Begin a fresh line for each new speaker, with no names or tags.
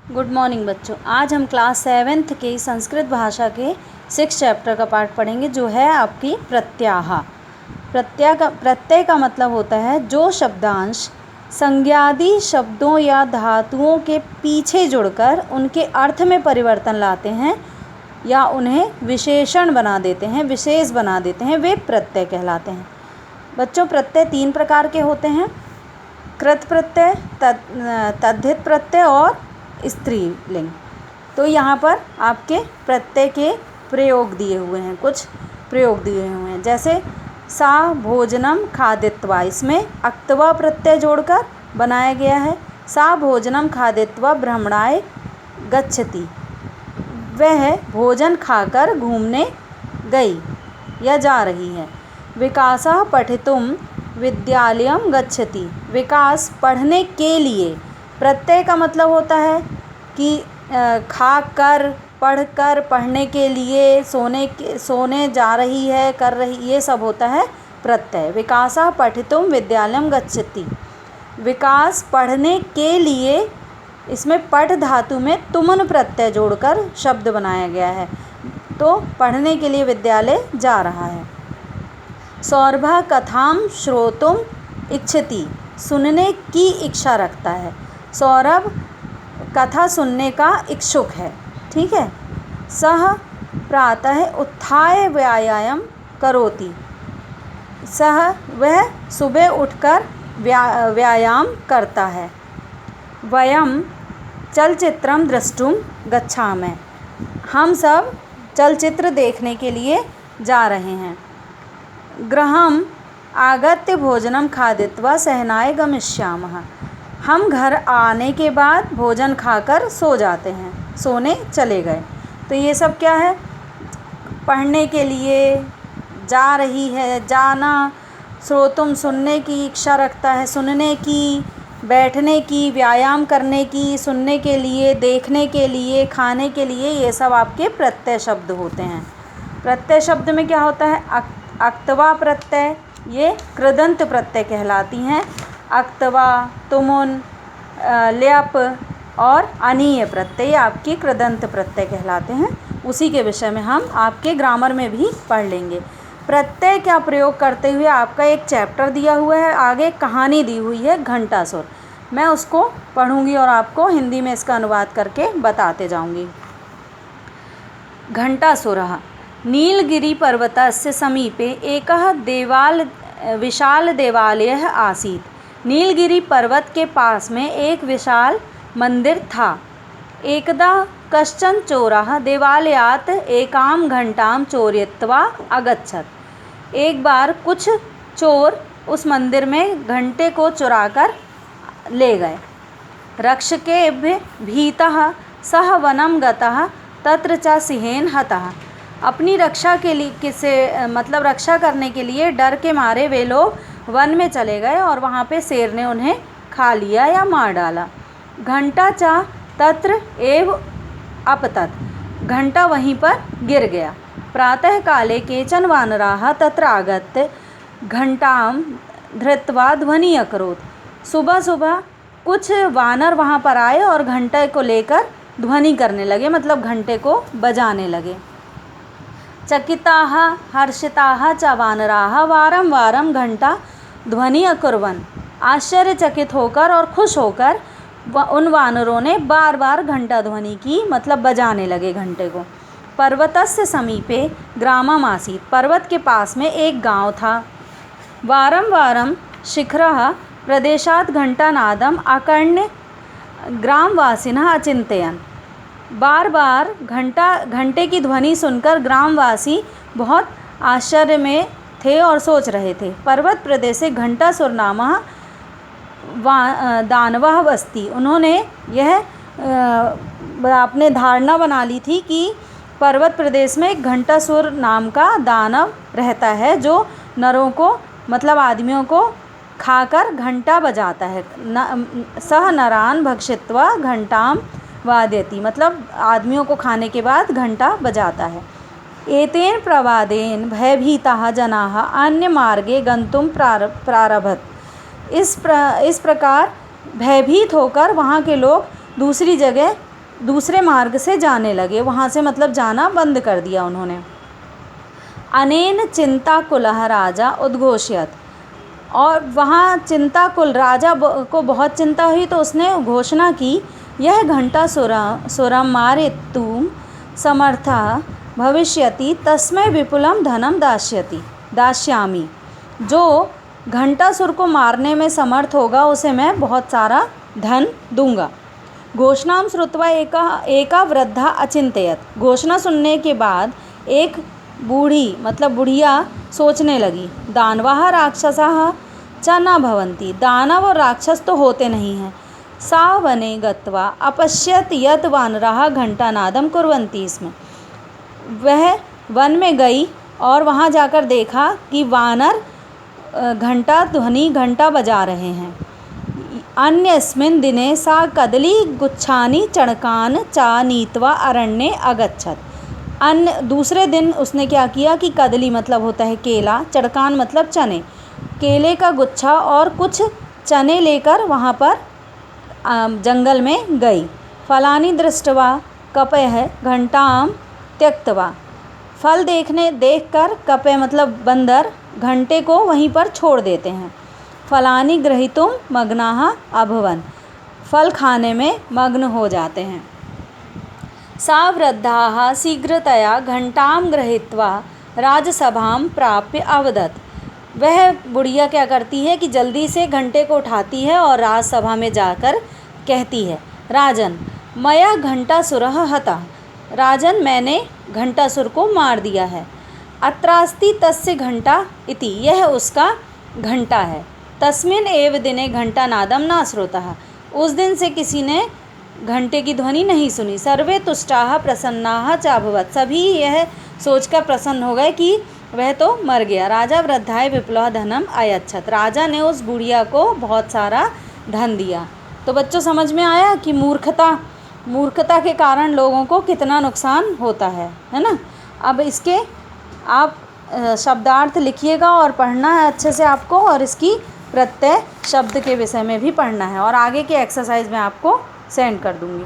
Good morning बच्चों। आज हम क्लास 7th के संस्कृत भाषा के 6 चैप्टर का पाठ पढ़ेंगे, जो है आपकी प्रत्याह। प्रत्यय का मतलब होता है जो शब्दांश संज्ञादि शब्दों या धातुओं के पीछे जुड़कर उनके अर्थ में परिवर्तन लाते हैं या उन्हें विशेषण बना देते हैं, विशेष बना देते हैं, वे प्रत्यय कहलाते हैं। बच्चों, प्रत्यय 3 प्रकार के होते हैं: कृत प्रत्यय, तद्धित प्रत्यय और स्त्रीलिंग। तो यहाँ पर आपके प्रत्यय के प्रयोग दिए हुए हैं, कुछ प्रयोग दिए हुए हैं। जैसे सा भोजनम खादित्वा, इसमें अक्तवा प्रत्यय जोड़कर बनाया गया है। सा भोजनम खादित्वा भ्रमणाय गच्छति, वह भोजन खाकर घूमने गई या जा रही है। विकासः पठितुम विद्यालयम गच्छति, विकास पढ़ने के लिए। प्रत्यय का मतलब होता है कि खाकर, पढ़कर, पढ़ने के लिए, सोने जा रही है, कर रही, ये सब होता है प्रत्यय। विकासः पठितुम विद्यालयम गच्छति, विकास पढ़ने के लिए, इसमें पठ धातु में तुमन प्रत्यय जोड़कर शब्द बनाया गया है, तो पढ़ने के लिए विद्यालय जा रहा है। सौरभः कथाम श्रोतुम इच्छति, सुनने की इच्छा रखता है। सौरभ कथा सुनने का इच्छुक है, ठीक है। सह प्रातः उत्थाय व्यायाम करोति, सह वह सुबह उठकर व्यायाम करता है। वयम चलचित्रम द्रष्टुम गच्छामः, हम सब चलचित्र देखने के लिए जा रहे हैं। गृहम् आगत्य भोजनम खादित्वा शयनाय गमिष्यामः, हम घर आने के बाद भोजन खाकर सो जाते हैं, सोने चले गए। तो ये सब क्या है? पढ़ने के लिए जा रही है, जाना। श्रोतुम सुनने की इच्छा रखता है, सुनने की, बैठने की, व्यायाम करने की, सुनने के लिए, देखने के लिए, खाने के लिए, ये सब आपके प्रत्यय शब्द होते हैं। प्रत्यय शब्द में क्या होता है? अक्तवा प्रत्यय, ये कृदंत प्रत्यय कहलाती हैं। अक्तवा, तुमुन, ल्यप और अनीय प्रत्यय आपकी कृदंत प्रत्यय कहलाते हैं। उसी के विषय में हम आपके ग्रामर में भी पढ़ लेंगे। प्रत्यय का प्रयोग करते हुए आपका एक चैप्टर दिया हुआ है, आगे कहानी दी हुई है घंटासुर। मैं उसको पढ़ूंगी और आपको हिंदी में इसका अनुवाद करके बताते जाऊंगी। घंटासुरः नीलगिरिपर्वतस्य समीपे एकः विशाल देवालयः आसीत्। नीलगिरी पर्वत के पास में एक विशाल मंदिर था। एकदा कश्चन चोरः देवालयात् एकां घंटां चोरयित्वा अगच्छत्, एक बार कुछ चोर उस मंदिर में घंटे को चुराकर ले गए। रक्षकेभ्यः भीतः सः वनं गतः तत्र च सिंहेन हतः, अपनी रक्षा के लिए रक्षा करने के लिए डर के मारे वे लोग वन में चले गए और वहाँ पे शेर ने उन्हें खा लिया या मार डाला। घंटा चा तत्र एव अपतत, घंटा वहीं पर गिर गया। प्रातः काले केचन वानराः तत्र आगत्य घंटां धृत्वा ध्वनि अकरोत्, सुबह सुबह कुछ वानर वहाँ पर आए और घंटे को लेकर ध्वनि करने लगे, मतलब घंटे को बजाने लगे। चकिताः हर्षिताः च वानराः वारं वारं घंटा ध्वनि अकुर्वन्, आश्चर्यचकित होकर और खुश होकर उन वानरों ने बार बार घंटा ध्वनि की, मतलब बजाने लगे घंटे को। पर्वतस्य समीपे ग्रामम् आसीत्, पर्वत के पास में एक गांव था। वारं वारं शिखरः प्रदेशात् घंटानादम् आकर्ण्य ग्रामवासिनः अचिन्तयन्, बार बार घंटे की ध्वनि सुनकर ग्रामवासी बहुत आश्चर्य में थे और सोच रहे थे। पर्वत प्रदेशे घंटासुर नामः दानवः वसति, उन्होंने यह आपने धारणा बना ली थी कि पर्वत प्रदेश में एक घंटासुर नाम का दानव रहता है, जो नरों को, मतलब आदमियों को खाकर घंटा बजाता है। सह नरान भक्षित्वा घंटां वादयति, मतलब आदमियों को खाने के बाद घंटा बजाता है। एतेन प्रवादेन भयभीताः जनाः अन्य मार्गे गन्तुं प्रारभत, इस प्रकार भयभीत होकर वहाँ के लोग दूसरी जगह दूसरे मार्ग से जाने लगे, वहाँ से मतलब जाना बंद कर दिया उन्होंने। अनेन चिंताकुलः राजा उद्घोषयत्, और वहाँ चिंताकुल राजा को बहुत चिंता हुई तो उसने घोषणा की, यह घंटासुरं मारयितुं समर्थः भविष्यति तस्मै विपुलं धनं दास्यामि। जो घंटासुर को मारने में समर्थ होगा उसे मैं बहुत सारा धन दूंगा। घोषणां श्रुत्वा एका वृद्धा अचिंतयत्, घोषणा सुनने के बाद एक बूढ़ी मतलब बुढ़िया सोचने लगी, दानवाः राक्षसाः च न भवन्ति, दानव और राक्षस तो होते नहीं हैं। सा वने गत्वा अपश्यत् यत् वानराः घंटानादं कुर्वन्ति स्म, वह वन में गई और वहाँ जाकर देखा कि वानर घंटा बजा रहे हैं। अन्यस्मिन् दिने सा कदलीगुच्छानि चणकान् च नीत्वा अरण्ये अगच्छत्। दूसरे दिन उसने क्या किया कि कदली मतलब होता है केला, चणकान मतलब चने, केले का गुच्छा और कुछ चने लेकर वहाँ पर जंगल में गई। फलानि दृष्ट्वा कपयः घंटां त्यक्त्वा, फल देखकर कपय मतलब बंदर घंटे को वहीं पर छोड़ देते हैं। फलानि ग्रहीतुं मग्नाः अभवन्, फल खाने में मग्न हो जाते हैं। सा वृद्धाः शीघ्रतया घंटां गृहीत्वा राजसभां प्राप्य अवदत्, वह बुढ़िया क्या करती है कि जल्दी से घंटे को उठाती है और राजसभा में जाकर कहती है, राजन मया घंटासुरः हतः, राजन मैंने घंटासुर को मार दिया है। अत्रास्ति तस्य घंटा इति, यह उसका घंटा है। तस्मिन् एव दिने घंटानादं न श्रुतः, उस दिन से किसी ने घंटे की ध्वनि नहीं सुनी। सर्वे तुष्टाः प्रसन्नाः च अभवत्, सभी यह सोचकर प्रसन्न हो गए कि वह तो मर गया। राजा वृद्धाय विपुलः धनम अयच्छत्, राजा ने उस बुढ़िया को बहुत सारा धन दिया। तो बच्चों समझ में आया कि मूर्खता के कारण लोगों को कितना नुकसान होता है ना। अब इसके आप शब्दार्थ लिखिएगा और पढ़ना है अच्छे से आपको, और इसकी प्रत्यय शब्द के विषय में भी पढ़ना है, और आगे के एक्सरसाइज में आपको सेंड कर दूँगी।